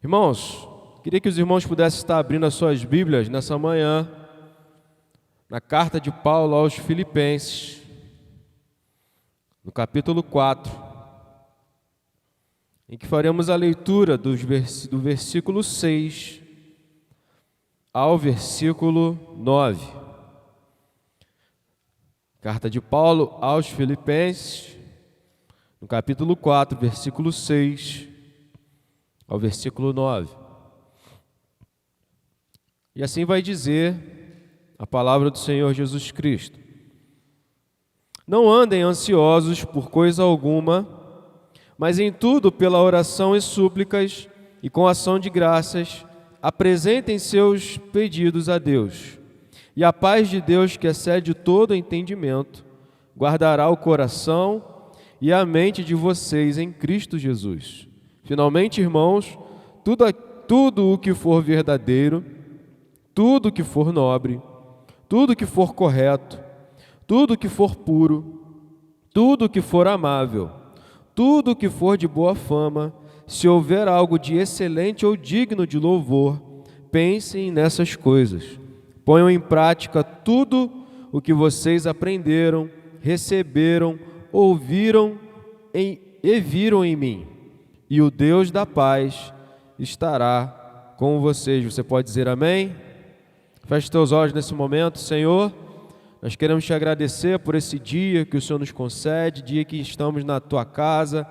Irmãos, queria que os irmãos pudessem estar abrindo as suas Bíblias nessa manhã, na carta de Paulo aos Filipenses, no capítulo 4, em que faremos a leitura do versículo 6 ao versículo 9. Carta de Paulo aos Filipenses, no capítulo 4, versículo 6 ao versículo 9. E assim vai dizer a palavra do Senhor Jesus Cristo: Não andem ansiosos por coisa alguma, mas em tudo pela oração e súplicas e com ação de graças apresentem seus pedidos a Deus. E a paz de Deus, que excede todo entendimento, guardará o coração e a mente de vocês em Cristo Jesus. Finalmente, irmãos, tudo o que for verdadeiro, tudo o que for nobre, tudo o que for correto, tudo o que for puro, tudo o que for amável, tudo o que for de boa fama, se houver algo de excelente ou digno de louvor, pensem nessas coisas. Ponham em prática tudo o que vocês aprenderam, receberam, ouviram e viram em mim. E o Deus da paz estará com vocês. Você pode dizer amém? Feche teus olhos nesse momento. Senhor, nós queremos te agradecer por esse dia que o Senhor nos concede, dia que estamos na tua casa,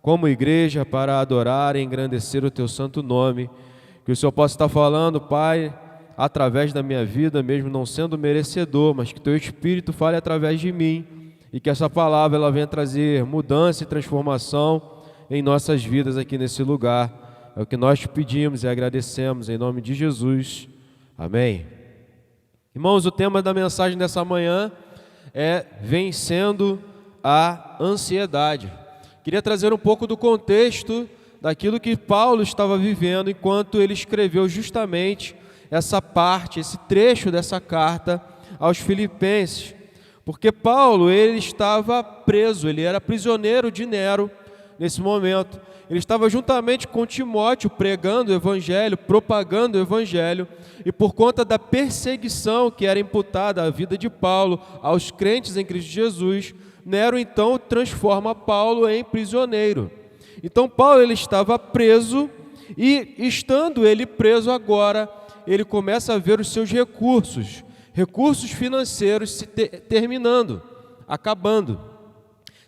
como igreja, para adorar e engrandecer o teu santo nome. Que o Senhor possa estar falando, Pai, através da minha vida, mesmo não sendo merecedor, mas que teu Espírito fale através de mim e que essa palavra ela venha trazer mudança e transformação em nossas vidas aqui nesse lugar. É o que nós te pedimos e agradecemos em nome de Jesus. Amém. Irmãos, o tema da mensagem dessa manhã é vencendo a ansiedade. Queria trazer um pouco do contexto daquilo que Paulo estava vivendo enquanto ele escreveu justamente essa parte, esse trecho dessa carta aos Filipenses. Porque Paulo, ele estava preso, ele era prisioneiro de Nero nesse momento. Ele estava juntamente com Timóteo pregando o evangelho, propagando o evangelho, e por conta da perseguição que era imputada à vida de Paulo, aos crentes em Cristo Jesus, Nero então transforma Paulo em prisioneiro. Então Paulo ele estava preso, e estando ele preso agora, ele começa a ver os seus recursos financeiros se terminando, acabando.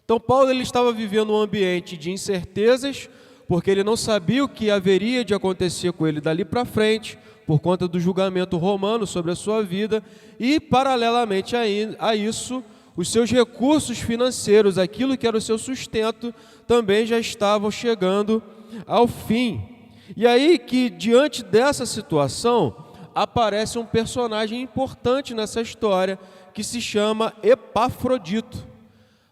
Então Paulo ele estava vivendo um ambiente de incertezas, porque ele não sabia o que haveria de acontecer com ele dali para frente, por conta do julgamento romano sobre a sua vida, e paralelamente a isso, os seus recursos financeiros, aquilo que era o seu sustento, também já estavam chegando ao fim. E aí que, diante dessa situação, aparece um personagem importante nessa história, que se chama Epafrodito.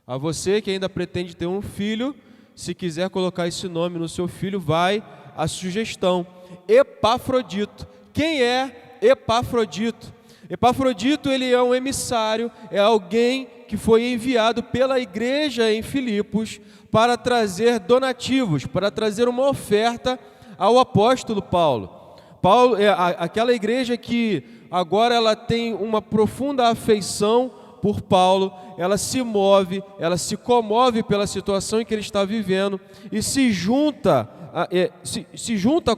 A você que ainda pretende ter um filho, se quiser colocar esse nome no seu filho, vai a sugestão. Epafrodito. Quem é Epafrodito? Epafrodito, ele é um emissário, é alguém que foi enviado pela igreja em Filipos para trazer donativos, para trazer uma oferta ao apóstolo Paulo. Paulo é aquela igreja que agora ela tem uma profunda afeição por Paulo, ela se move, ela se comove pela situação em que ele está vivendo e se junta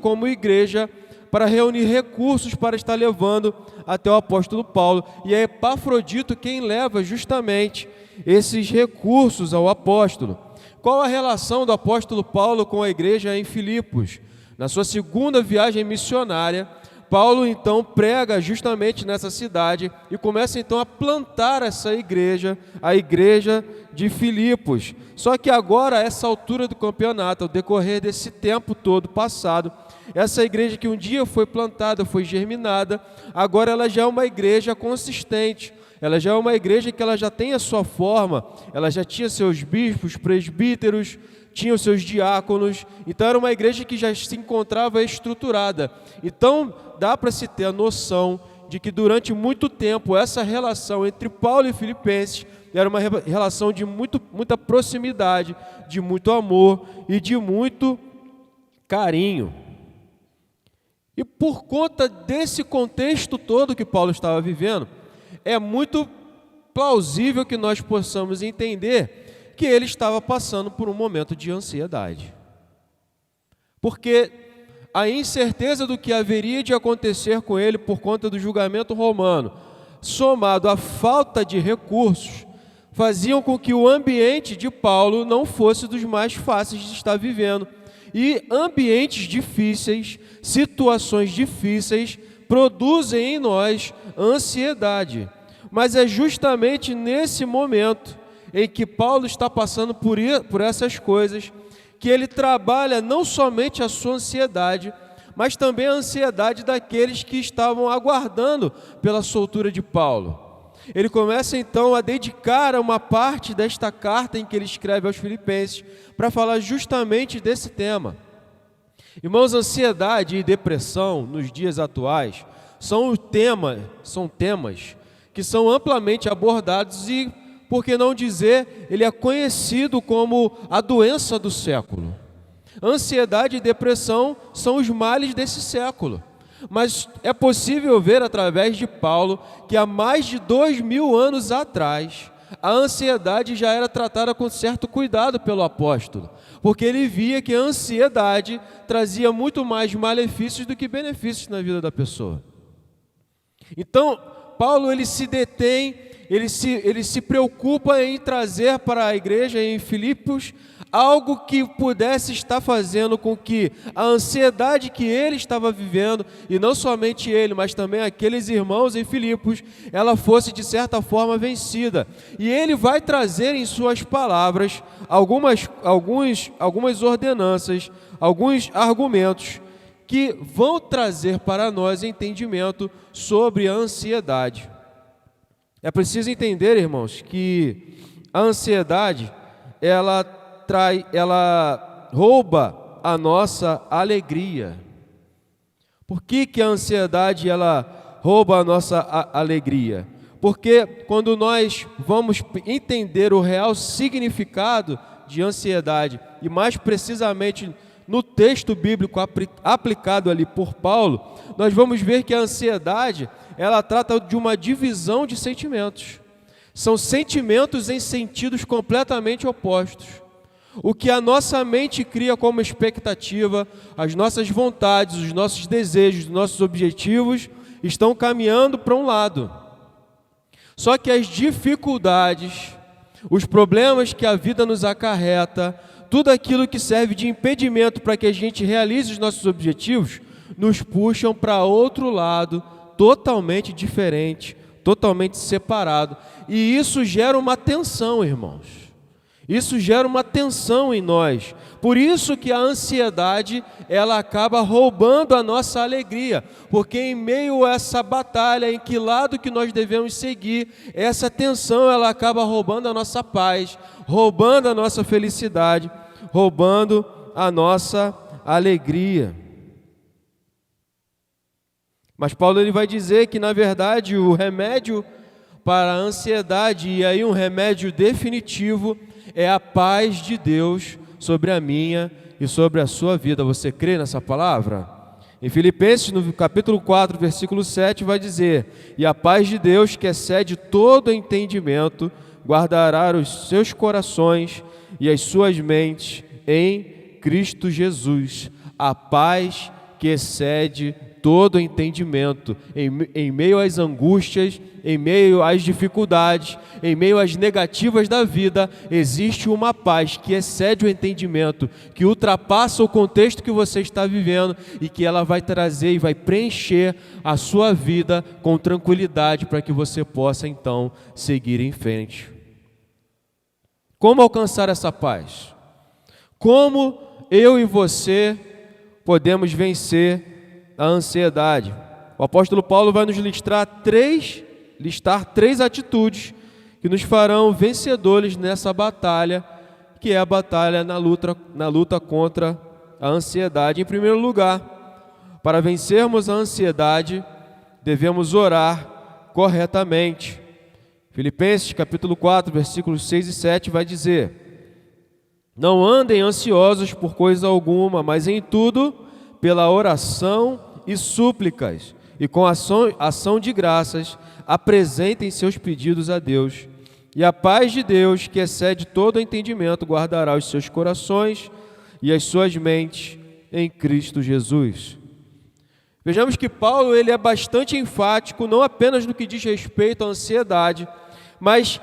como igreja para reunir recursos para estar levando até o apóstolo Paulo. E é Epafrodito quem leva justamente esses recursos ao apóstolo. Qual a relação do apóstolo Paulo com a igreja em Filipos? Na sua segunda viagem missionária, Paulo então prega justamente nessa cidade e começa então a plantar essa igreja, a igreja de Filipos. Só que agora, a essa altura do campeonato, ao decorrer desse tempo todo passado, essa igreja que um dia foi plantada, foi germinada, agora ela já é uma igreja consistente. Ela já é uma igreja que ela já tem a sua forma, ela já tinha seus bispos, presbíteros, tinha os seus diáconos, então era uma igreja que já se encontrava estruturada. Então dá para se ter a noção de que durante muito tempo essa relação entre Paulo e Filipenses era uma relação de muita proximidade, de muito amor e de muito carinho. E por conta desse contexto todo que Paulo estava vivendo, é muito plausível que nós possamos entender que ele estava passando por um momento de ansiedade. Porque a incerteza do que haveria de acontecer com ele por conta do julgamento romano, somado à falta de recursos, faziam com que o ambiente de Paulo não fosse dos mais fáceis de estar vivendo. E ambientes difíceis, situações difíceis, produzem em nós ansiedade. Mas é justamente nesse momento em que Paulo está passando por essas coisas, que ele trabalha não somente a sua ansiedade, mas também a ansiedade daqueles que estavam aguardando pela soltura de Paulo. Ele começa então a dedicar uma parte desta carta em que ele escreve aos Filipenses para falar justamente desse tema. Irmãos, ansiedade e depressão nos dias atuais são temas que são amplamente abordados e, por que não dizer, ele é conhecido como a doença do século. Ansiedade e depressão são os males desse século. Mas é possível ver através de Paulo que há mais de 2000 anos atrás, a ansiedade já era tratada com certo cuidado pelo apóstolo, porque ele via que a ansiedade trazia muito mais malefícios do que benefícios na vida da pessoa. Então, Paulo ele se detém, ele se preocupa em trazer para a igreja em Filipos algo que pudesse estar fazendo com que a ansiedade que ele estava vivendo, e não somente ele, mas também aqueles irmãos em Filipos, ela fosse de certa forma vencida. E ele vai trazer em suas palavras algumas ordenanças, alguns argumentos que vão trazer para nós entendimento sobre a ansiedade. É preciso entender, irmãos, que a ansiedade, ela rouba a nossa alegria. Por que a ansiedade ela rouba a nossa alegria? Porque quando nós vamos entender o real significado de ansiedade, e mais precisamente no texto bíblico aplicado ali por Paulo, nós vamos ver que a ansiedade, ela trata de uma divisão de sentimentos. São sentimentos em sentidos completamente opostos. O que a nossa mente cria como expectativa, as nossas vontades, os nossos desejos, os nossos objetivos estão caminhando para um lado. Só que as dificuldades, os problemas que a vida nos acarreta, tudo aquilo que serve de impedimento para que a gente realize os nossos objetivos, nos puxam para outro lado, totalmente diferente, totalmente separado. E isso gera uma tensão, irmãos. Isso gera uma tensão em nós. Por isso que a ansiedade, ela acaba roubando a nossa alegria. Porque em meio a essa batalha, em que lado que nós devemos seguir, essa tensão, ela acaba roubando a nossa paz, roubando a nossa felicidade, roubando a nossa alegria. Mas Paulo ele vai dizer que, na verdade, o remédio para a ansiedade, e aí um remédio definitivo, é a paz de Deus sobre a minha e sobre a sua vida. Você crê nessa palavra? Em Filipenses, no capítulo 4, versículo 7, vai dizer: e a paz de Deus, que excede todo entendimento, guardará os seus corações e as suas mentes em Cristo Jesus. A paz que excede todo entendimento, em meio às angústias, em meio às dificuldades, em meio às negativas da vida, existe uma paz que excede o entendimento, que ultrapassa o contexto que você está vivendo e que ela vai trazer e vai preencher a sua vida com tranquilidade para que você possa então seguir em frente. Como alcançar essa paz? Como eu e você podemos vencer a ansiedade? O apóstolo Paulo vai nos listar três atitudes que nos farão vencedores nessa batalha, que é a batalha na luta contra a ansiedade. Em primeiro lugar, para vencermos a ansiedade, devemos orar corretamente. Filipenses capítulo 4, versículos 6 e 7 vai dizer: não andem ansiosos por coisa alguma, mas em tudo, pela oração e súplicas, e com ação de graças, apresentem seus pedidos a Deus. E a paz de Deus, que excede todo entendimento, guardará os seus corações e as suas mentes em Cristo Jesus. Vejamos que Paulo ele é bastante enfático, não apenas no que diz respeito à ansiedade, mas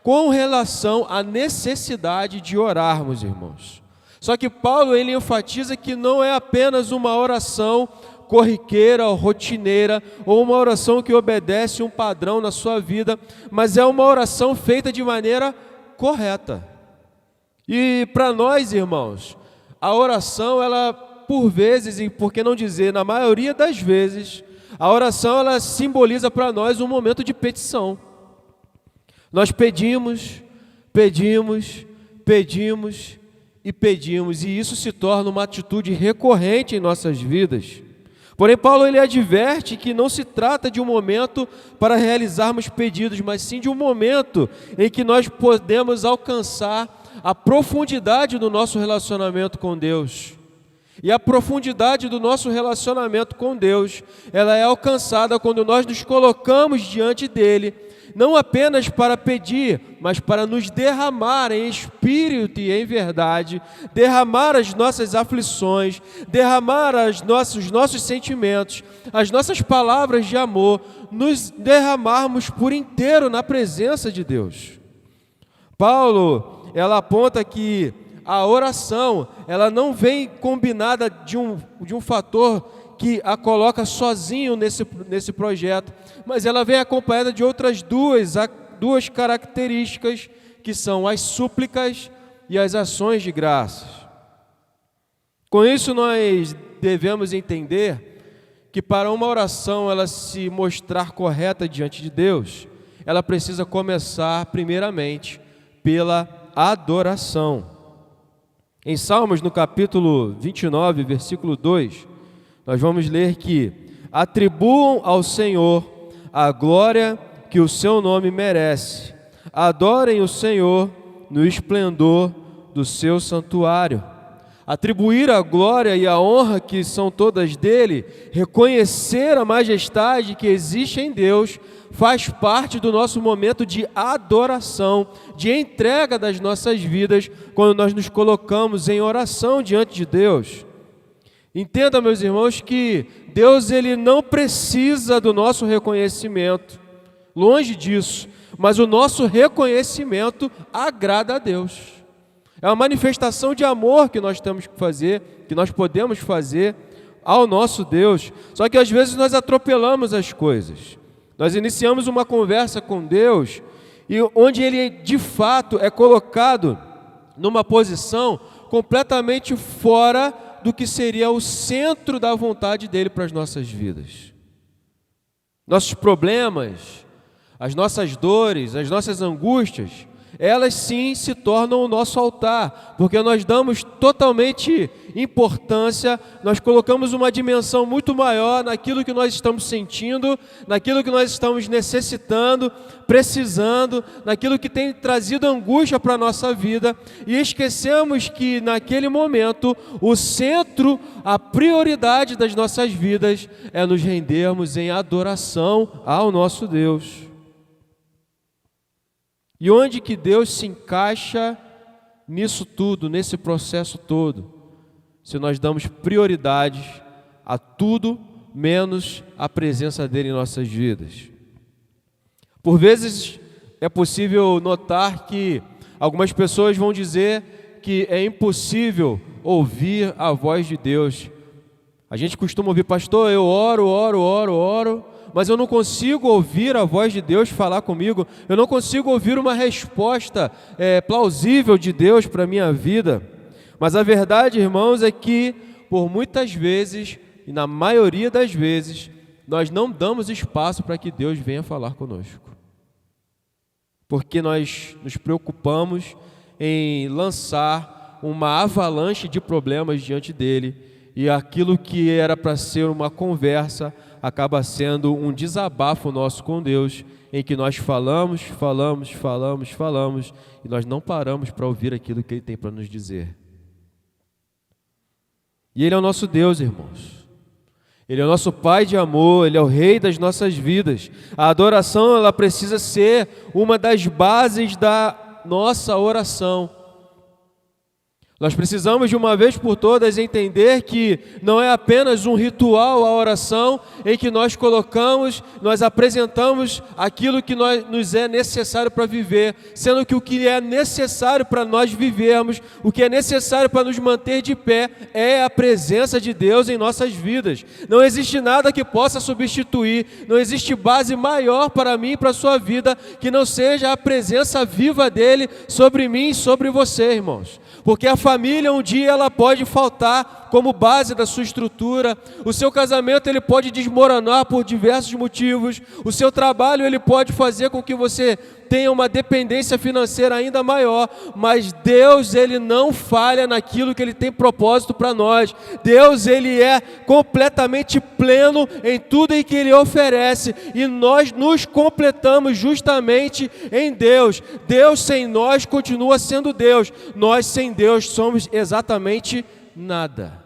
com relação à necessidade de orarmos, irmãos. Só que Paulo ele enfatiza que não é apenas uma oração corriqueira, rotineira, ou uma oração que obedece um padrão na sua vida, mas é uma oração feita de maneira correta. E para nós, irmãos, a oração, ela, por vezes, e por que não dizer, na maioria das vezes, a oração, ela simboliza para nós um momento de petição. Nós pedimos, pedimos, pedimos e pedimos, e isso se torna uma atitude recorrente em nossas vidas. Porém, Paulo ele adverte que não se trata de um momento para realizarmos pedidos, mas sim de um momento em que nós podemos alcançar a profundidade do nosso relacionamento com Deus. E a profundidade do nosso relacionamento com Deus, ela é alcançada quando nós nos colocamos diante dele, não apenas para pedir, mas para nos derramar em espírito e em verdade, derramar as nossas aflições, derramar os nossos sentimentos, as nossas palavras de amor, nos derramarmos por inteiro na presença de Deus. Paulo, ela aponta que a oração, ela não vem combinada de um fator que a coloca sozinho nesse projeto, mas ela vem acompanhada de outras duas características, que são as súplicas e as ações de graças. Com isso, nós devemos entender que para uma oração ela se mostrar correta diante de Deus, ela precisa começar primeiramente pela adoração. Em Salmos, no capítulo 29, versículo 2, nós vamos ler que atribuam ao Senhor a glória que o seu nome merece. Adorem o Senhor no esplendor do seu santuário. Atribuir a glória e a honra que são todas dele, reconhecer a majestade que existe em Deus, faz parte do nosso momento de adoração, de entrega das nossas vidas, quando nós nos colocamos em oração diante de Deus. Entenda, meus irmãos, que Deus ele não precisa do nosso reconhecimento, longe disso, mas o nosso reconhecimento agrada a Deus. É uma manifestação de amor que nós temos que fazer, que nós podemos fazer ao nosso Deus. Só que às vezes nós atropelamos as coisas. Nós iniciamos uma conversa com Deus e onde Ele de fato é colocado numa posição completamente fora do que seria o centro da vontade dEle para as nossas vidas. Nossos problemas, as nossas dores, as nossas angústias, elas sim se tornam o nosso altar, porque nós damos totalmente importância, nós colocamos uma dimensão muito maior naquilo que nós estamos sentindo, naquilo que nós estamos necessitando, precisando, naquilo que tem trazido angústia para a nossa vida, e esquecemos que naquele momento o centro, a prioridade das nossas vidas é nos rendermos em adoração ao nosso Deus. E onde que Deus se encaixa nisso tudo, nesse processo todo? Se nós damos prioridade a tudo menos a presença dEle em nossas vidas. Por vezes é possível notar que algumas pessoas vão dizer que é impossível ouvir a voz de Deus. A gente costuma ouvir, pastor, eu oro, mas eu não consigo ouvir a voz de Deus falar comigo, eu não consigo ouvir uma resposta plausível de Deus para a minha vida. Mas a verdade, irmãos, é que por muitas vezes, e na maioria das vezes, nós não damos espaço para que Deus venha falar conosco. Porque nós nos preocupamos em lançar uma avalanche de problemas diante dEle, e aquilo que era para ser uma conversa acaba sendo um desabafo nosso com Deus, em que nós falamos, e nós não paramos para ouvir aquilo que Ele tem para nos dizer. E Ele é o nosso Deus, irmãos. Ele é o nosso Pai de amor, Ele é o Rei das nossas vidas. A adoração, ela precisa ser uma das bases da nossa oração. Nós precisamos de uma vez por todas entender que não é apenas um ritual a oração em que nós colocamos, nós apresentamos aquilo que nos é necessário para viver, sendo que o que é necessário para nós vivermos, o que é necessário para nos manter de pé é a presença de Deus em nossas vidas. Não existe nada que possa substituir, não existe base maior para mim e para a sua vida que não seja a presença viva dEle sobre mim e sobre você, irmãos. Porque a família um dia ela pode faltar como base da sua estrutura, o seu casamento ele pode desmoronar por diversos motivos, o seu trabalho ele pode fazer com que você tenha uma dependência financeira ainda maior, mas Deus ele não falha naquilo que Ele tem propósito para nós. Deus ele é completamente pleno em tudo em que Ele oferece e nós nos completamos justamente em Deus. Deus sem nós continua sendo Deus, nós sem Deus somos exatamente nada.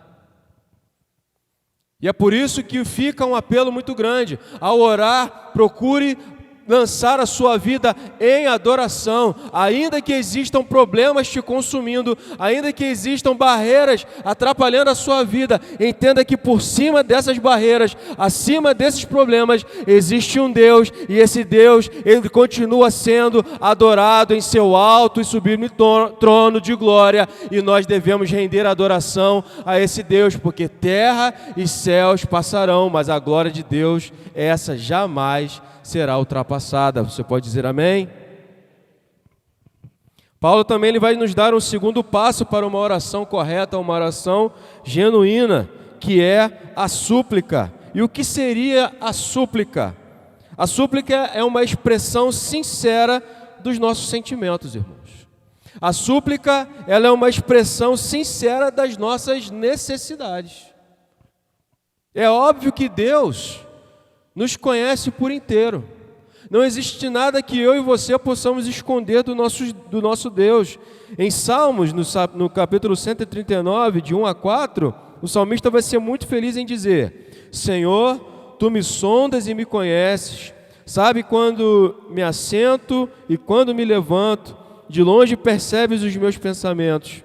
E é por isso que fica um apelo muito grande. Ao orar, procure lançar a sua vida em adoração, ainda que existam problemas te consumindo, ainda que existam barreiras atrapalhando a sua vida, entenda que por cima dessas barreiras, acima desses problemas, existe um Deus, e esse Deus, Ele continua sendo adorado em seu alto e sublime trono de glória, e nós devemos render adoração a esse Deus, porque terra e céus passarão, mas a glória de Deus, essa jamais será ultrapassada. Você pode dizer amém? Paulo também ele vai nos dar um segundo passo para uma oração correta, uma oração genuína, que é a súplica. E o que seria a súplica? A súplica é uma expressão sincera dos nossos sentimentos, irmãos. A súplica, ela é uma expressão sincera das nossas necessidades. É óbvio que Deus nos conhece por inteiro. Não existe nada que eu e você possamos esconder do nosso Deus. Em Salmos, no capítulo 139, de 1 a 4, o salmista vai ser muito feliz em dizer: Senhor, Tu me sondas e me conheces, sabe quando me assento e quando me levanto, de longe percebes os meus pensamentos.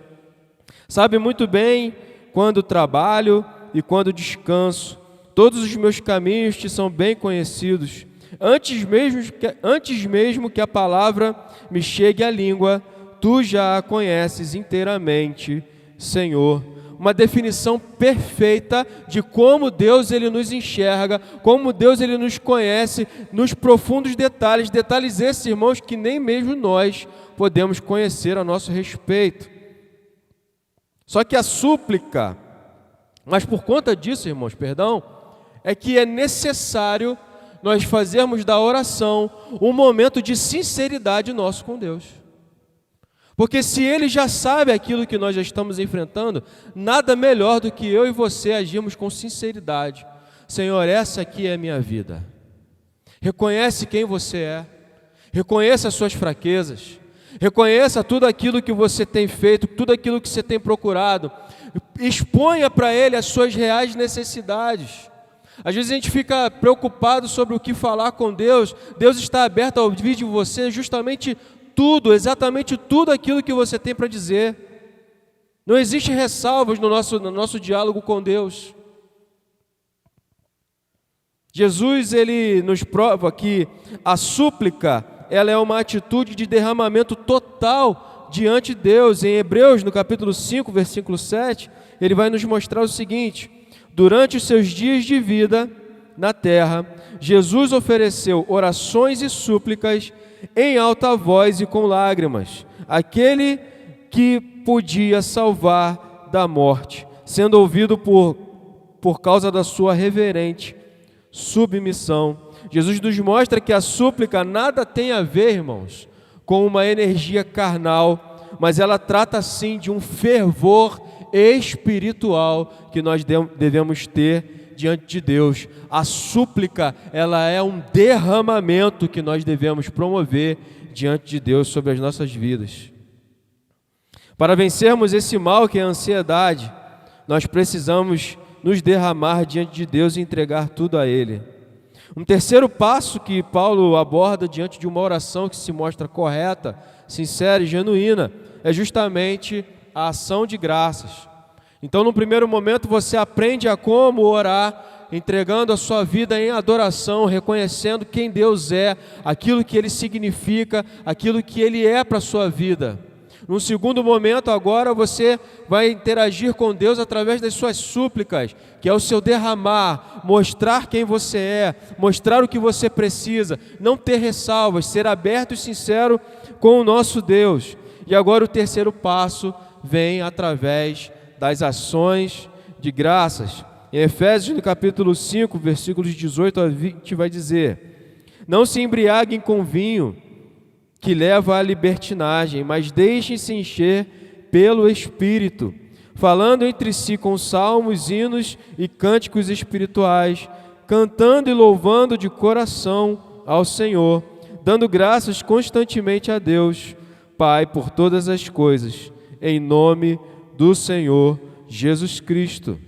Sabe muito bem quando trabalho e quando descanso. Todos os meus caminhos te são bem conhecidos. Antes mesmo que a palavra me chegue à língua, tu já a conheces inteiramente, Senhor. Uma definição perfeita de como Deus ele nos enxerga, como Deus ele nos conhece nos profundos detalhes, detalhes esses, irmãos, que nem mesmo nós podemos conhecer a nosso respeito. Só que a súplica, mas por conta disso, irmãos, é que é necessário nós fazermos da oração um momento de sinceridade nosso com Deus. Porque se Ele já sabe aquilo que nós já estamos enfrentando, nada melhor do que eu e você agirmos com sinceridade. Senhor, essa aqui é a minha vida. Reconhece quem você é. Reconheça as suas fraquezas. Reconheça tudo aquilo que você tem feito, tudo aquilo que você tem procurado. Exponha para Ele as suas reais necessidades. Às vezes a gente fica preocupado sobre o que falar com Deus. Deus está aberto a ouvir de você justamente tudo, exatamente tudo aquilo que você tem para dizer. Não existe ressalvas no nosso diálogo com Deus. Jesus, ele nos prova que a súplica, ela é uma atitude de derramamento total diante de Deus. Em Hebreus, no capítulo 5, versículo 7, ele vai nos mostrar o seguinte: durante os seus dias de vida na terra, Jesus ofereceu orações e súplicas em alta voz e com lágrimas, aquele que podia salvar da morte, sendo ouvido por causa da sua reverente submissão. Jesus nos mostra que a súplica nada tem a ver, irmãos, com uma energia carnal, mas ela trata sim de um fervor espiritual que nós devemos ter diante de Deus. A súplica, ela é um derramamento que nós devemos promover diante de Deus sobre as nossas vidas. Para vencermos esse mal que é a ansiedade, nós precisamos nos derramar diante de Deus e entregar tudo a Ele. Um terceiro passo que Paulo aborda diante de uma oração que se mostra correta, sincera e genuína, é justamente a ação de graças. Então, no primeiro momento, você aprende a como orar, entregando a sua vida em adoração, reconhecendo quem Deus é, aquilo que Ele significa, aquilo que Ele é para a sua vida. Num segundo momento, agora, você vai interagir com Deus através das suas súplicas, que é o seu derramar, mostrar quem você é, mostrar o que você precisa, não ter ressalvas, ser aberto e sincero com o nosso Deus. E agora o terceiro passo vem através das ações de graças. Em Efésios, no capítulo 5, versículos 18 a 20, vai dizer: não se embriaguem com vinho, que leva à libertinagem, mas deixem-se encher pelo Espírito, falando entre si com salmos, hinos e cânticos espirituais, cantando e louvando de coração ao Senhor, dando graças constantemente a Deus, Pai, por todas as coisas, em nome do Senhor Jesus Cristo.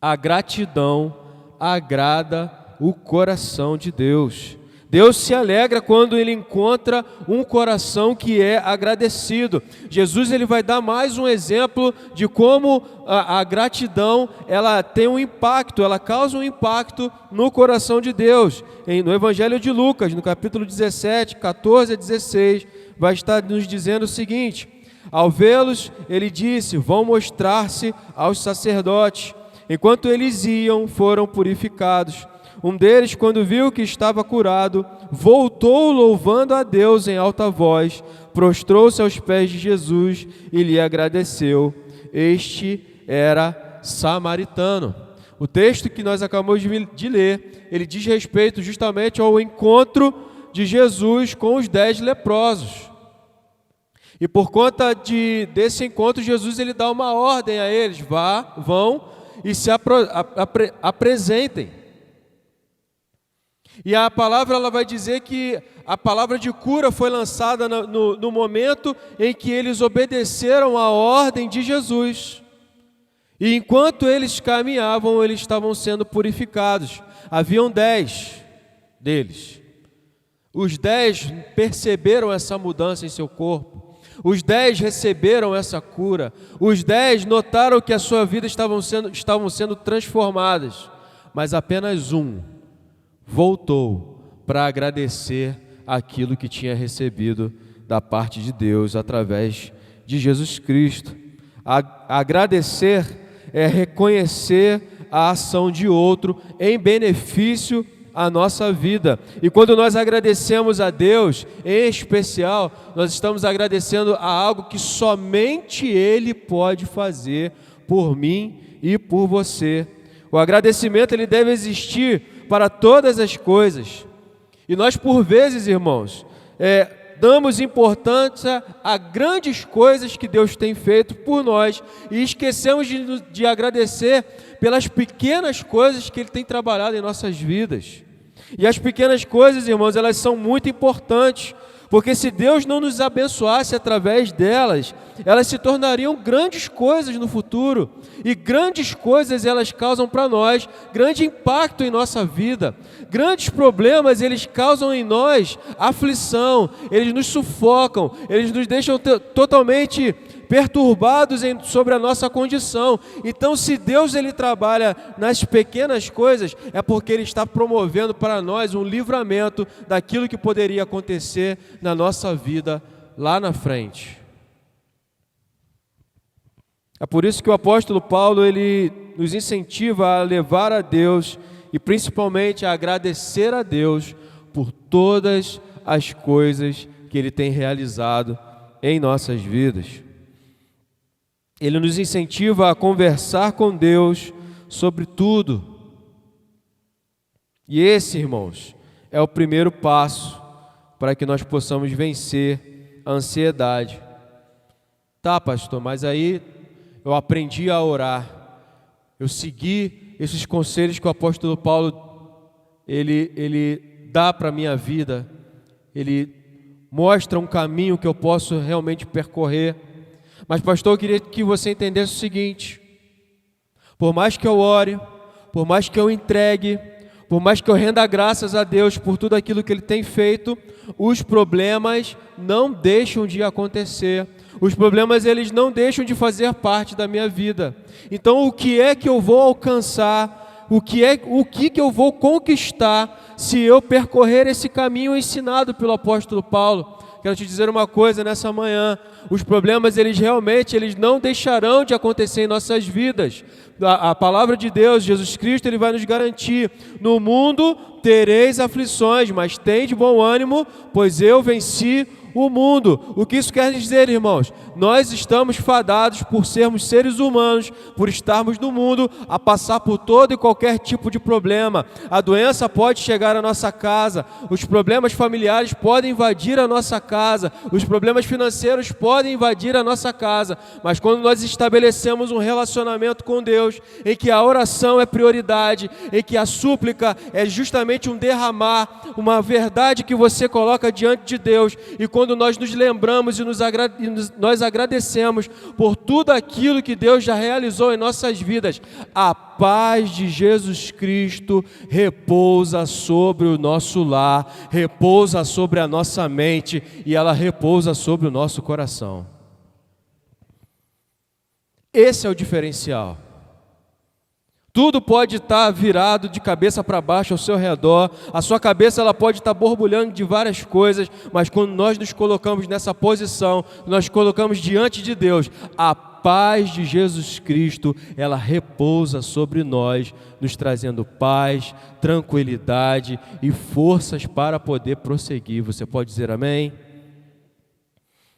A gratidão agrada o coração de Deus. Deus se alegra quando Ele encontra um coração que é agradecido. Jesus ele vai dar mais um exemplo de como a gratidão ela tem um impacto, ela causa um impacto no coração de Deus. No Evangelho de Lucas, no capítulo 17, 14 a 16, vai estar nos dizendo o seguinte: ao vê-los, ele disse: vão mostrar-se aos sacerdotes. Enquanto eles iam, foram purificados. Um deles, quando viu que estava curado, voltou louvando a Deus em alta voz, prostrou-se aos pés de Jesus e lhe agradeceu. Este era samaritano. O texto que nós acabamos de ler, ele diz respeito justamente ao encontro de Jesus com os 10 leprosos. E por conta desse encontro, Jesus ele dá uma ordem a eles: vão e se apresentem. E a palavra ela vai dizer que a palavra de cura foi lançada no momento em que eles obedeceram à ordem de Jesus. E enquanto eles caminhavam, eles estavam sendo purificados. Haviam 10 deles. Os 10 perceberam essa mudança em seu corpo. Os 10 receberam essa cura. Os 10 notaram que a sua vida estavam sendo transformadas. Mas apenas um voltou para agradecer aquilo que tinha recebido da parte de Deus através de Jesus Cristo. Agradecer é reconhecer a ação de outro em benefício à nossa vida. E quando nós agradecemos a Deus, em especial, nós estamos agradecendo a algo que somente Ele pode fazer por mim e por você. O agradecimento ele deve existir para todas as coisas. E nós, por vezes, irmãos, damos importância a grandes coisas que Deus tem feito por nós e esquecemos de agradecer pelas pequenas coisas que Ele tem trabalhado em nossas vidas. E as pequenas coisas, irmãos, elas são muito importantes, porque se Deus não nos abençoasse através delas, elas se tornariam grandes coisas no futuro. E grandes coisas elas causam para nós grande impacto em nossa vida. Grandes problemas eles causam em nós aflição, eles nos sufocam, eles nos deixam totalmente perturbados sobre a nossa condição. Então, se Deus ele trabalha nas pequenas coisas, é porque Ele está promovendo para nós um livramento daquilo que poderia acontecer na nossa vida lá na frente. É por isso que o apóstolo Paulo ele nos incentiva a levar a Deus e principalmente a agradecer a Deus por todas as coisas que Ele tem realizado em nossas vidas. Ele nos incentiva a conversar com Deus sobre tudo. E esse, irmãos, é o primeiro passo para que nós possamos vencer a ansiedade. Tá, pastor, mas aí eu aprendi a orar. Eu segui esses conselhos que o apóstolo Paulo ele dá para a minha vida. Ele mostra um caminho que eu posso realmente percorrer. Mas, pastor, eu queria que você entendesse o seguinte: Por mais que eu ore, por mais que eu entregue, por mais que eu renda graças a Deus por tudo aquilo que Ele tem feito, os problemas não deixam de acontecer. Os problemas, eles não deixam de fazer parte da minha vida. Então, o que é que eu vou alcançar? O que eu vou conquistar se eu percorrer esse caminho ensinado pelo apóstolo Paulo? Quero te dizer uma coisa nessa manhã: os problemas, eles não deixarão de acontecer em nossas vidas. A palavra de Deus, Jesus Cristo, Ele vai nos garantir: no mundo tereis aflições, mas tende bom ânimo, pois eu venci o mundo. O que isso quer dizer, irmãos? Nós estamos fadados, por sermos seres humanos, por estarmos no mundo, a passar por todo e qualquer tipo de problema. A doença pode chegar à nossa casa, os problemas familiares podem invadir a nossa casa, os problemas financeiros podem invadir a nossa casa, mas quando nós estabelecemos um relacionamento com Deus, em que a oração é prioridade, em que a súplica é justamente um derramar, uma verdade que você coloca diante de Deus, e quando nós nos lembramos e nós agradecemos por tudo aquilo que Deus já realizou em nossas vidas, a paz de Jesus Cristo repousa sobre o nosso lar, repousa sobre a nossa mente e ela repousa sobre o nosso coração. Esse é o diferencial. Tudo pode estar virado de cabeça para baixo ao seu redor, a sua cabeça ela pode estar borbulhando de várias coisas, mas quando nós nos colocamos nessa posição, nós colocamos diante de Deus, a paz de Jesus Cristo, ela repousa sobre nós, nos trazendo paz, tranquilidade e forças para poder prosseguir. Você pode dizer amém?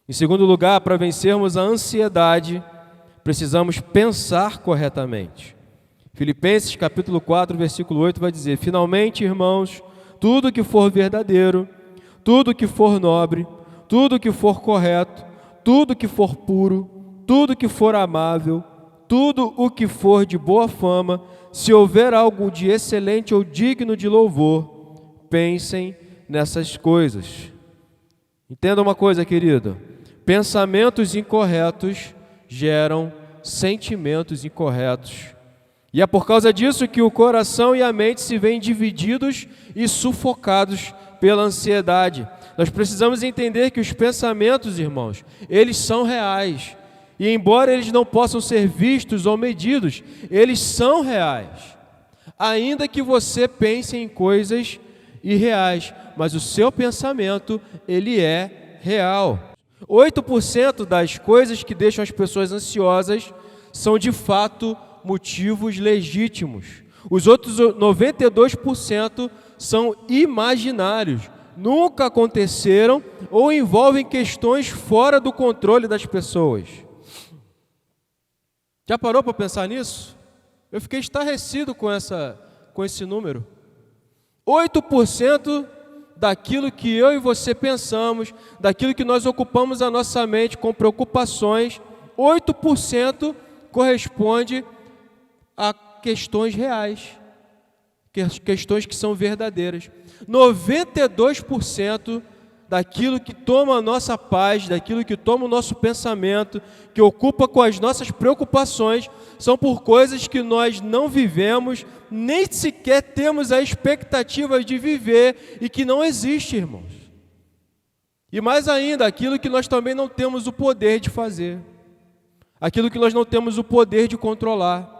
Em segundo lugar, para vencermos a ansiedade, precisamos pensar corretamente. Filipenses capítulo 4, versículo 8 vai dizer: finalmente, irmãos, tudo que for verdadeiro, tudo que for nobre, tudo que for correto, tudo que for puro, tudo que for amável, tudo o que for de boa fama, se houver algo de excelente ou digno de louvor, pensem nessas coisas. Entenda uma coisa, querido: pensamentos incorretos geram sentimentos incorretos. E é por causa disso que o coração e a mente se veem divididos e sufocados pela ansiedade. Nós precisamos entender que os pensamentos, irmãos, eles são reais. E embora eles não possam ser vistos ou medidos, eles são reais. Ainda que você pense em coisas irreais, mas o seu pensamento, ele é real. 8% das coisas que deixam as pessoas ansiosas são de fato motivos legítimos. Os outros 92% são imaginários, nunca aconteceram ou envolvem questões fora do controle das pessoas. Já parou para pensar nisso? Eu fiquei estarrecido com esse número. 8% daquilo que eu e você pensamos, daquilo que nós ocupamos a nossa mente com preocupações, 8% corresponde a questões reais, questões que são verdadeiras. 92% daquilo que toma a nossa paz, daquilo que toma o nosso pensamento, que ocupa com as nossas preocupações, são por coisas que nós não vivemos, nem sequer temos a expectativa de viver e que não existe, irmãos. E mais ainda, aquilo que nós também não temos o poder de fazer, aquilo que nós não temos o poder de controlar.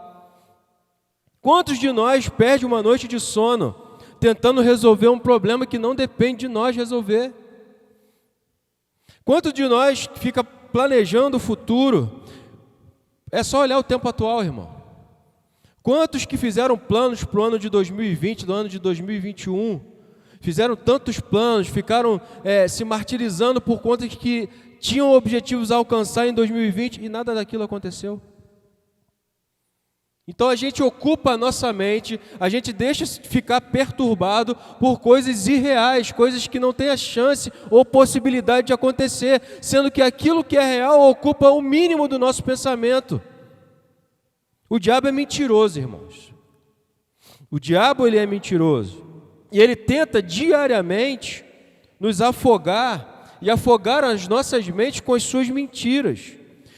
Quantos de nós perde uma noite de sono tentando resolver um problema que não depende de nós resolver? Quantos de nós fica planejando o futuro? É só olhar o tempo atual, irmão. Quantos que fizeram planos para o ano de 2020, do ano de 2021? Fizeram tantos planos, ficaram se martirizando por conta de que tinham objetivos a alcançar em 2020 e nada daquilo aconteceu. Então a gente ocupa a nossa mente, a gente deixa ficar perturbado por coisas irreais, coisas que não têm a chance ou possibilidade de acontecer, sendo que aquilo que é real ocupa o mínimo do nosso pensamento. O diabo é mentiroso, irmãos. O diabo, ele é mentiroso. E ele tenta diariamente nos afogar e afogar as nossas mentes com as suas mentiras.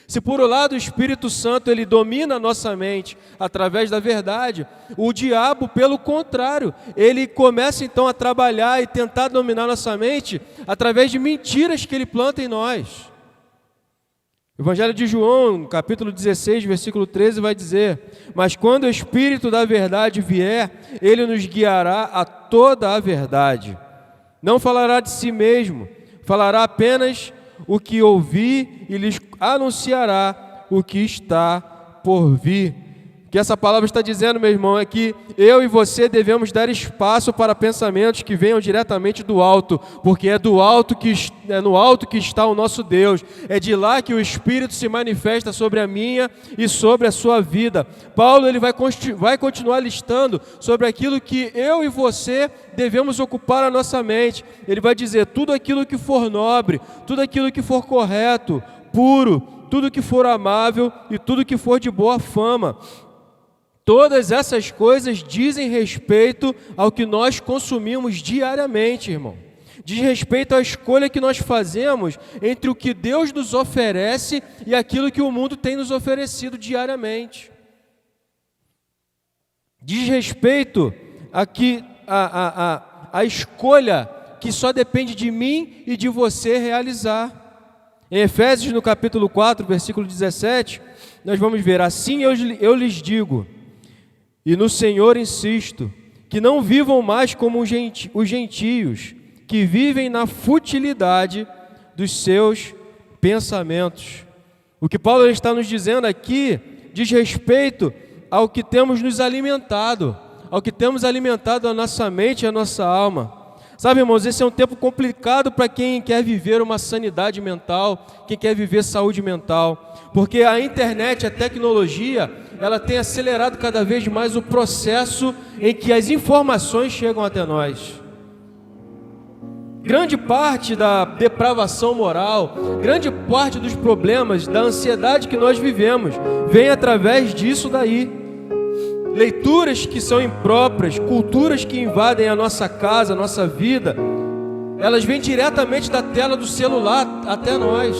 Se por um lado o Espírito Santo ele domina a nossa mente através da verdade, o diabo, pelo contrário, ele começa então a trabalhar e tentar dominar nossa mente através de mentiras que ele planta em nós. O Evangelho de João, capítulo 16, versículo 13, vai dizer: mas quando o Espírito da verdade vier, ele nos guiará a toda a verdade. Não falará de si mesmo, falará apenas o que ouvir e lhes anunciará o que está por vir. O que essa palavra está dizendo, meu irmão, é que eu e você devemos dar espaço para pensamentos que venham diretamente do alto, porque é no alto que está o nosso Deus. É de lá que o Espírito se manifesta sobre a minha e sobre a sua vida. Paulo ele vai continuar listando sobre aquilo que eu e você devemos ocupar a nossa mente. Ele vai dizer: tudo aquilo que for nobre, tudo aquilo que for correto, puro, tudo que for amável e tudo que for de boa fama. Todas essas coisas dizem respeito ao que nós consumimos diariamente, irmão. Diz respeito à escolha que nós fazemos entre o que Deus nos oferece e aquilo que o mundo tem nos oferecido diariamente. Diz respeito a escolha que só depende de mim e de você realizar. Em Efésios, no capítulo 4, versículo 17, nós vamos ver: assim eu lhes digo, e no Senhor insisto, que não vivam mais como os gentios, que vivem na futilidade dos seus pensamentos. O que Paulo está nos dizendo aqui diz respeito ao que temos nos alimentado, ao que temos alimentado a nossa mente e a nossa alma. Sabe, irmãos, esse é um tempo complicado para quem quer viver uma sanidade mental, quem quer viver saúde mental, porque a internet, a tecnologia, ela tem acelerado cada vez mais o processo em que as informações chegam até nós. Grande parte da depravação moral, grande parte dos problemas, da ansiedade que nós vivemos, vem através disso daí. Leituras que são impróprias, culturas que invadem a nossa casa, a nossa vida, elas vêm diretamente da tela do celular até nós.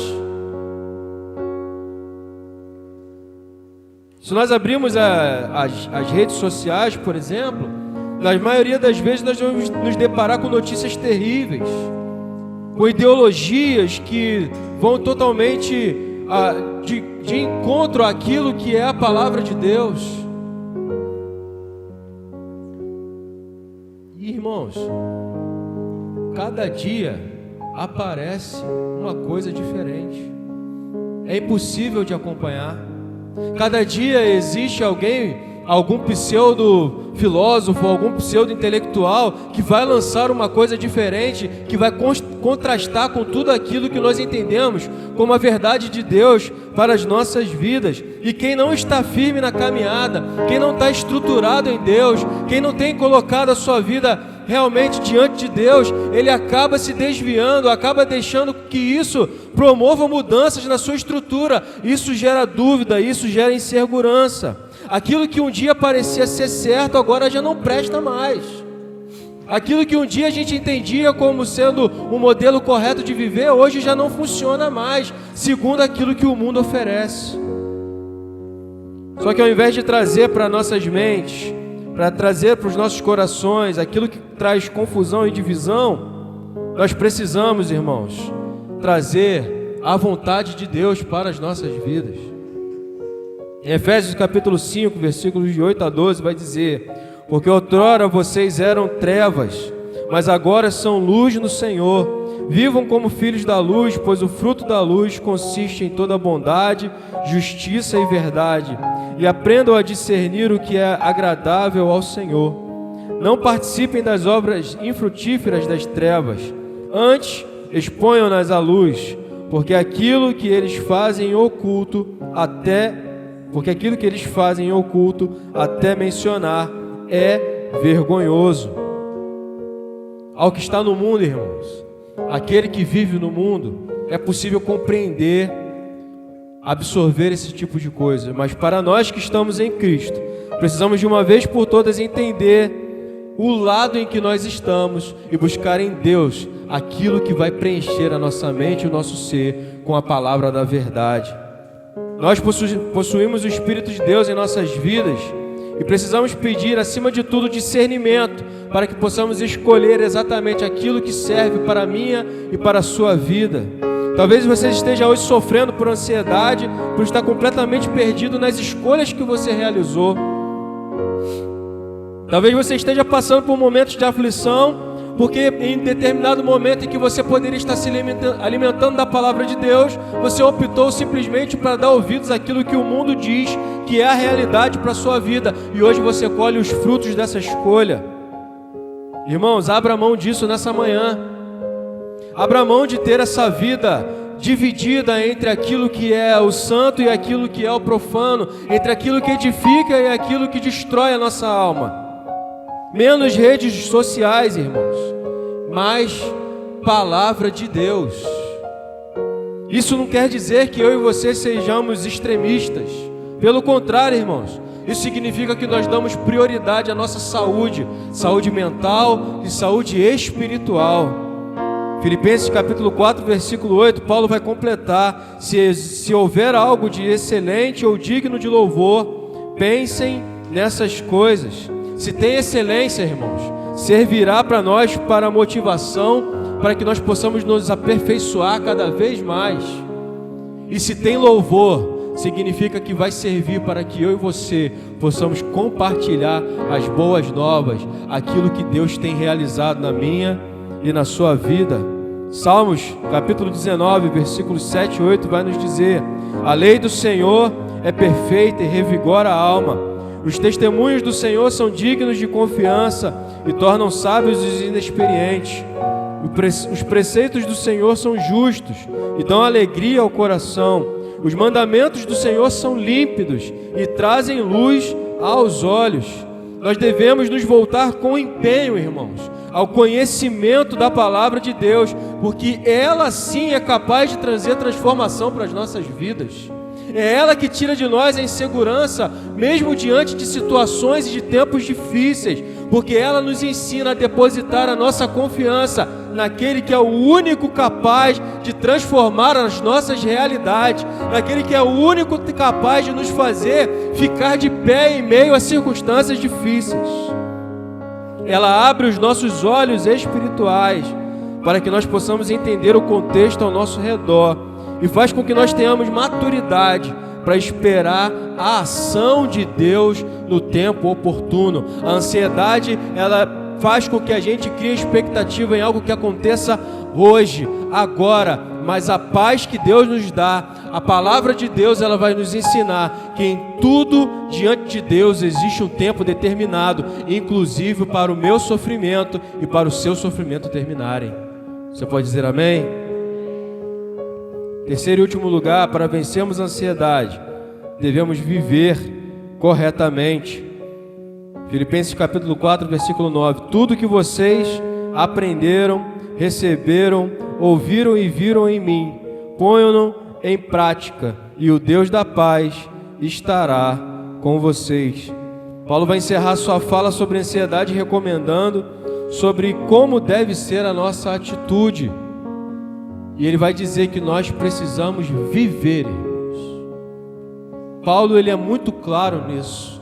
Se nós abrimos as redes sociais, por exemplo, na maioria das vezes nós vamos nos deparar com notícias terríveis, com ideologias que vão totalmente de encontro àquilo que é a palavra de Deus. Irmãos, cada dia aparece uma coisa diferente, é impossível de acompanhar. Cada dia existe algum pseudo-filósofo, algum pseudo-intelectual que vai lançar uma coisa diferente, que vai contrastar com tudo aquilo que nós entendemos como a verdade de Deus para as nossas vidas. E quem não está firme na caminhada, quem não está estruturado em Deus, quem não tem colocado a sua vida realmente diante de Deus, ele acaba se desviando, acaba deixando que isso promova mudanças na sua estrutura. Isso gera dúvida, isso gera insegurança. Aquilo que um dia parecia ser certo, agora já não presta mais. Aquilo que um dia a gente entendia como sendo o modelo correto de viver, hoje já não funciona mais, segundo aquilo que o mundo oferece. Só que ao invés de trazer para nossas mentes, para trazer para os nossos corações aquilo que traz confusão e divisão, nós precisamos, irmãos, trazer a vontade de Deus para as nossas vidas. Em Efésios capítulo 5, versículos de 8 a 12, vai dizer: porque outrora vocês eram trevas, mas agora são luz no Senhor. Vivam como filhos da luz, pois o fruto da luz consiste em toda bondade, justiça e verdade. E aprendam a discernir o que é agradável ao Senhor. Não participem das obras infrutíferas das trevas, antes exponham-nas à luz, porque aquilo que eles fazem em oculto, até mencionar, é vergonhoso. Ao que está no mundo, irmãos, aquele que vive no mundo, é possível compreender, absorver esse tipo de coisa, mas para nós que estamos em Cristo, precisamos de uma vez por todas entender o lado em que nós estamos e buscar em Deus aquilo que vai preencher a nossa mente e o nosso ser com a palavra da verdade. Nós possuímos o Espírito de Deus em nossas vidas e precisamos pedir, acima de tudo, discernimento para que possamos escolher exatamente aquilo que serve para a minha e para a sua vida. Talvez você esteja hoje sofrendo por ansiedade, por estar completamente perdido nas escolhas que você realizou. Talvez você esteja passando por momentos de aflição, porque em determinado momento em que você poderia estar se alimentando da palavra de Deus, você optou simplesmente para dar ouvidos àquilo que o mundo diz que é a realidade para a sua vida, e hoje você colhe os frutos dessa escolha. Irmãos, abra mão disso nessa manhã. Abra mão de ter essa vida dividida entre aquilo que é o santo e aquilo que é o profano, entre aquilo que edifica e aquilo que destrói a nossa alma. Menos redes sociais, irmãos, mais palavra de Deus. Isso não quer dizer que eu e você sejamos extremistas. Pelo contrário, irmãos, isso significa que nós damos prioridade à nossa saúde, saúde mental e saúde espiritual. Filipenses capítulo 4, versículo 8, Paulo vai completar: se houver algo de excelente ou digno de louvor, pensem nessas coisas. Se tem excelência, irmãos, servirá para nós para motivação, para que nós possamos nos aperfeiçoar cada vez mais. E se tem louvor, significa que vai servir para que eu e você possamos compartilhar as boas novas, aquilo que Deus tem realizado na minha e na sua vida. Salmos capítulo 19, versículos 7 e 8 vai nos dizer: a lei do Senhor é perfeita e revigora a alma. Os testemunhos do Senhor são dignos de confiança e tornam sábios os inexperientes. Os preceitos do Senhor são justos e dão alegria ao coração. Os mandamentos do Senhor são límpidos e trazem luz aos olhos. Nós devemos nos voltar com empenho, irmãos, ao conhecimento da palavra de Deus, porque ela sim é capaz de trazer transformação para as nossas vidas. É ela que tira de nós a insegurança, mesmo diante de situações e de tempos difíceis, porque ela nos ensina a depositar a nossa confiança naquele que é o único capaz de transformar as nossas realidades, naquele que é o único capaz de nos fazer ficar de pé em meio a circunstâncias difíceis. Ela abre os nossos olhos espirituais para que nós possamos entender o contexto ao nosso redor e faz com que nós tenhamos maturidade para esperar a ação de Deus no tempo oportuno. A ansiedade, ela faz com que a gente crie expectativa em algo que aconteça hoje, agora, mas a paz que Deus nos dá, a palavra de Deus, ela vai nos ensinar que em tudo diante de Deus existe um tempo determinado, inclusive para o meu sofrimento e para o seu sofrimento terminarem. Você pode dizer amém? Terceiro e último lugar, para vencermos a ansiedade, devemos viver corretamente. Filipenses capítulo 4, versículo 9. Tudo que vocês aprenderam, receberam, ouviram e viram em mim, ponham-no em prática, e o Deus da paz estará com vocês. Paulo vai encerrar sua fala sobre ansiedade recomendando sobre como deve ser a nossa atitude. E ele vai dizer que nós precisamos viver, irmãos. Paulo, ele é muito claro nisso.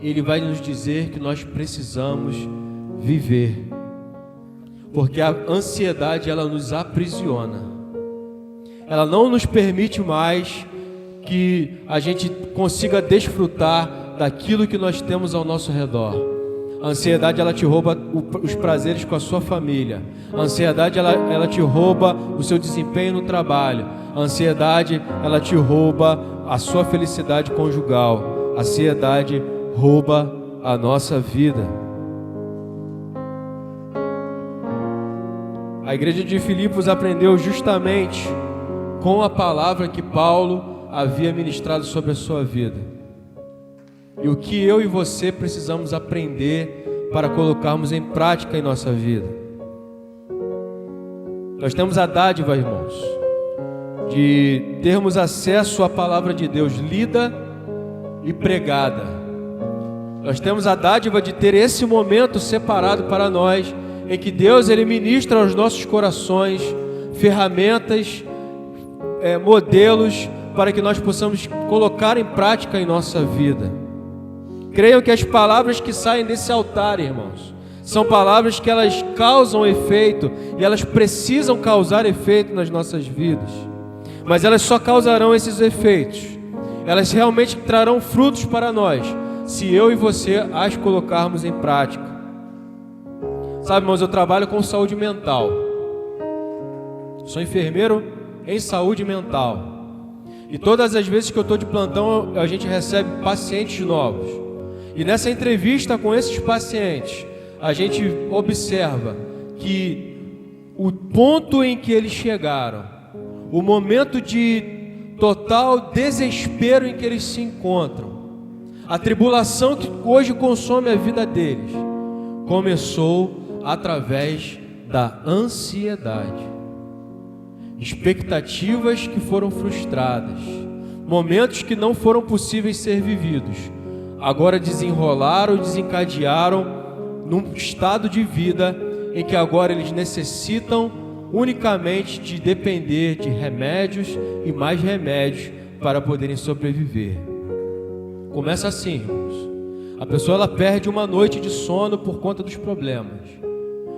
Ele vai nos dizer que nós precisamos viver. Porque a ansiedade, ela nos aprisiona. Ela não nos permite mais que a gente consiga desfrutar daquilo que nós temos ao nosso redor. A ansiedade, ela te rouba os prazeres com a sua família. A ansiedade, ela te rouba o seu desempenho no trabalho. A ansiedade, ela te rouba a sua felicidade conjugal. A ansiedade rouba a nossa vida. A igreja de Filipos aprendeu justamente com a palavra que Paulo havia ministrado sobre a sua vida. E o que eu e você precisamos aprender para colocarmos em prática em nossa vida. Nós temos a dádiva, irmãos, de termos acesso à palavra de Deus lida e pregada. Nós temos a dádiva de ter esse momento separado para nós, em que Deus, ele ministra aos nossos corações ferramentas, modelos para que nós possamos colocar em prática em nossa vida. Creiam que as palavras que saem desse altar, irmãos, são palavras que elas causam efeito e elas precisam causar efeito nas nossas vidas. Mas elas só causarão esses efeitos. Elas realmente trarão frutos para nós, se eu e você as colocarmos em prática. Sabe, irmãos, eu trabalho com saúde mental. Sou enfermeiro em saúde mental. E todas as vezes que eu estou de plantão, a gente recebe pacientes novos. E nessa entrevista com esses pacientes, a gente observa que o ponto em que eles chegaram, o momento de total desespero em que eles se encontram, a tribulação que hoje consome a vida deles, começou através da ansiedade. Expectativas que foram frustradas, momentos que não foram possíveis ser vividos, agora desenrolaram e desencadearam num estado de vida em que agora eles necessitam unicamente de depender de remédios e mais remédios para poderem sobreviver. Começa assim, irmãos. A pessoa ela perde uma noite de sono por conta dos problemas,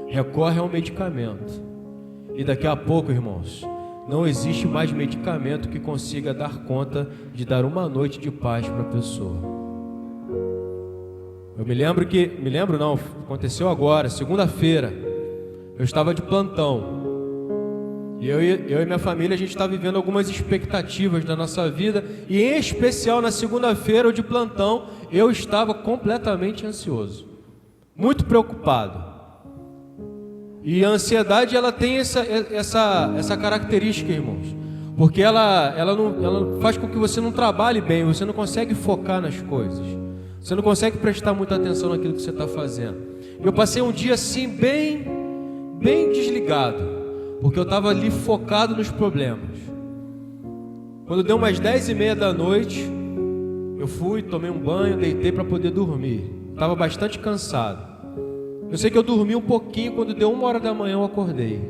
recorre ao medicamento. E daqui a pouco, irmãos, não existe mais medicamento que consiga dar conta de dar uma noite de paz para a pessoa. Aconteceu agora, segunda-feira, eu estava de plantão. E eu e minha família, a gente está vivendo algumas expectativas na nossa vida. E em especial na segunda-feira, de plantão, eu estava completamente ansioso, muito preocupado. E a ansiedade, ela tem essa característica, irmãos, porque ela faz com que você não trabalhe bem, você não consegue focar nas coisas, você não consegue prestar muita atenção naquilo que você está fazendo. Eu passei um dia assim, bem desligado, porque eu estava ali focado nos problemas. Quando deu umas 10h30 da noite, eu fui, tomei um banho, deitei para poder dormir. Estava bastante cansado. Eu sei que eu dormi um pouquinho, quando deu 1h da manhã eu acordei.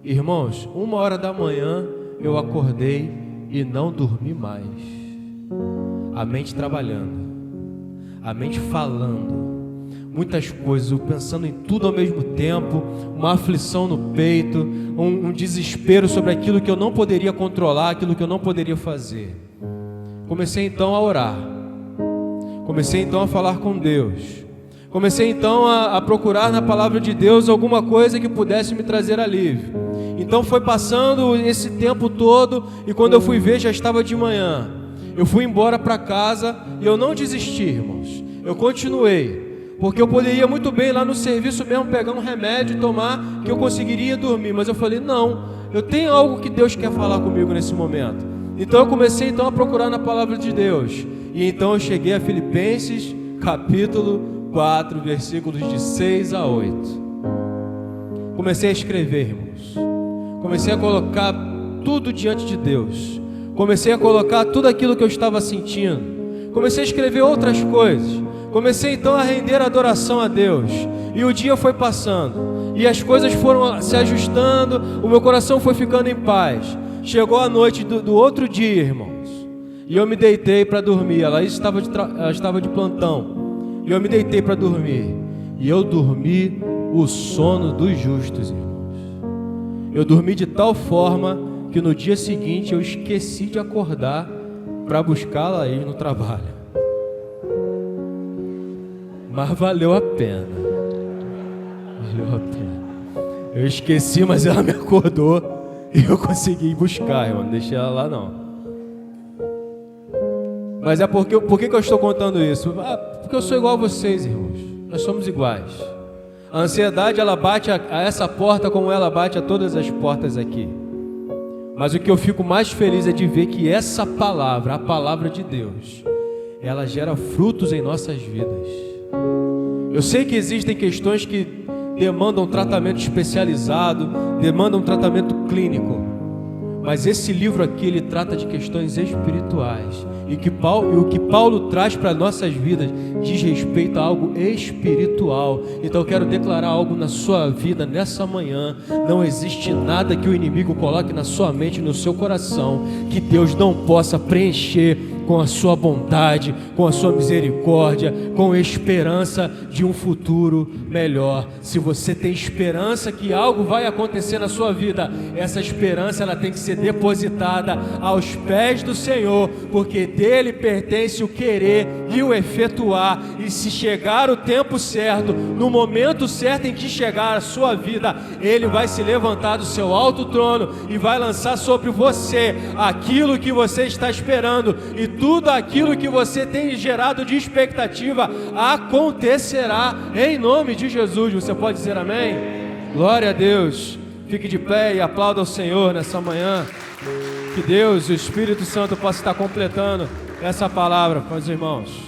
Irmãos, 1h da manhã eu acordei e não dormi mais. A mente trabalhando, a mente falando, muitas coisas, eu pensando em tudo ao mesmo tempo, uma aflição no peito, um desespero sobre aquilo que eu não poderia controlar, aquilo que eu não poderia fazer. Comecei então a orar, comecei então a falar com Deus, comecei então a procurar na palavra de Deus alguma coisa que pudesse me trazer alívio. Então foi passando esse tempo todo, e quando eu fui ver já estava de manhã. Eu fui embora para casa e eu não desisti, irmãos, eu continuei, porque eu poderia muito bem lá no serviço mesmo pegar um remédio e tomar, que eu conseguiria dormir, mas eu falei, não, eu tenho algo que Deus quer falar comigo nesse momento. Então eu comecei então a procurar na palavra de Deus, e então eu cheguei a Filipenses capítulo 4, versículos de 6 a 8. Comecei a escrever, irmãos, comecei a colocar tudo diante de Deus, comecei a colocar tudo aquilo que eu estava sentindo, comecei a escrever outras coisas, comecei então a render adoração a Deus, e o dia foi passando, e as coisas foram se ajustando, o meu coração foi ficando em paz. Chegou a noite do outro dia, irmãos, e eu me deitei para dormir. Ela estava de plantão, e eu me deitei para dormir, e eu dormi o sono dos justos, irmãos. Eu dormi de tal forma que no dia seguinte eu esqueci de acordar para buscar a Laís no trabalho. Mas valeu a pena. Valeu a pena. Eu esqueci, mas ela me acordou e eu consegui buscar, irmão. Não deixei ela lá, não. Mas é por que eu estou contando isso? Porque eu sou igual a vocês, irmãos. Nós somos iguais. A ansiedade, ela bate a essa porta como ela bate a todas as portas aqui. Mas o que eu fico mais feliz é de ver que essa palavra, a palavra de Deus, ela gera frutos em nossas vidas. Eu sei que existem questões que demandam tratamento especializado, demandam tratamento clínico, Mas esse livro aqui, ele trata de questões espirituais. E o que Paulo traz para nossas vidas diz respeito a algo espiritual. Então eu quero declarar algo na sua vida nessa manhã. Não existe nada que o inimigo coloque na sua mente, no seu coração, que Deus não possa preencher com a sua bondade, com a sua misericórdia, com a esperança de um futuro melhor. Se você tem esperança que algo vai acontecer na sua vida, essa esperança ela tem que ser depositada aos pés do Senhor, porque dele pertence o querer e o efetuar. E se chegar o tempo certo, no momento certo em que chegar a sua vida, ele vai se levantar do seu alto trono e vai lançar sobre você aquilo que você está esperando, e tudo aquilo que você tem gerado de expectativa acontecerá em nome de Jesus. Você pode dizer amém? Glória a Deus. Fique de pé e aplauda ao Senhor nessa manhã. Que Deus, o Espírito Santo, possa estar completando essa palavra para os irmãos.